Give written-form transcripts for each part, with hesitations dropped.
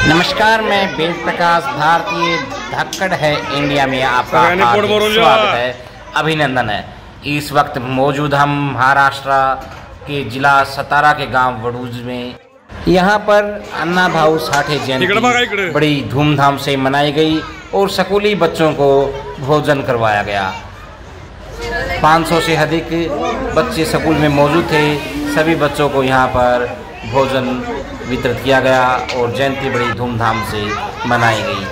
नमस्कार, मैं वेद प्रकाश। भारतीय धक्कड़ है इंडिया में आपका हार्दिक स्वागत है, अभिनंदन है। इस वक्त मौजूद हम महाराष्ट्र के जिला सतारा के गांव वडूज में। यहाँ पर अन्ना भाऊ साठे जयंती बड़ी धूमधाम से मनाई गई और स्कूली बच्चों को भोजन करवाया गया। 500 से अधिक बच्चे स्कूल में मौजूद थे। सभी बच्चों को यहाँ पर भोजन वितरित किया गया और जयंती बड़ी धूमधाम से मनाई गई।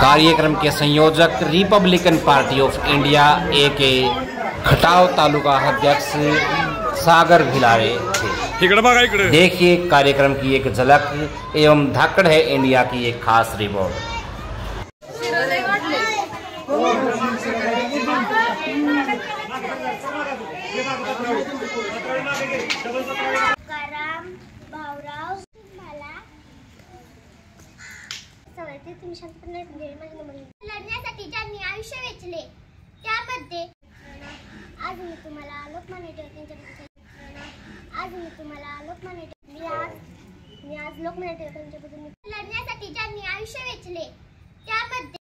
कार्यक्रम के संयोजक रिपब्लिकन पार्टी ऑफ इंडिया ए के खटाव तालुका अध्यक्ष सागर भिलारे थे। देखिए कार्यक्रम की एक झलक एवं धक्कड़ है इंडिया की एक खास रिपोर्ट। लढण्यासाठी ज्यांनी आयुष्य वेचले त्यामध्ये आज मी तुम्हाला लोकमान्य टिळकांच्याबद्दल लढण्यासाठी ज्यांनी आयुष्य वेचले त्यामध्ये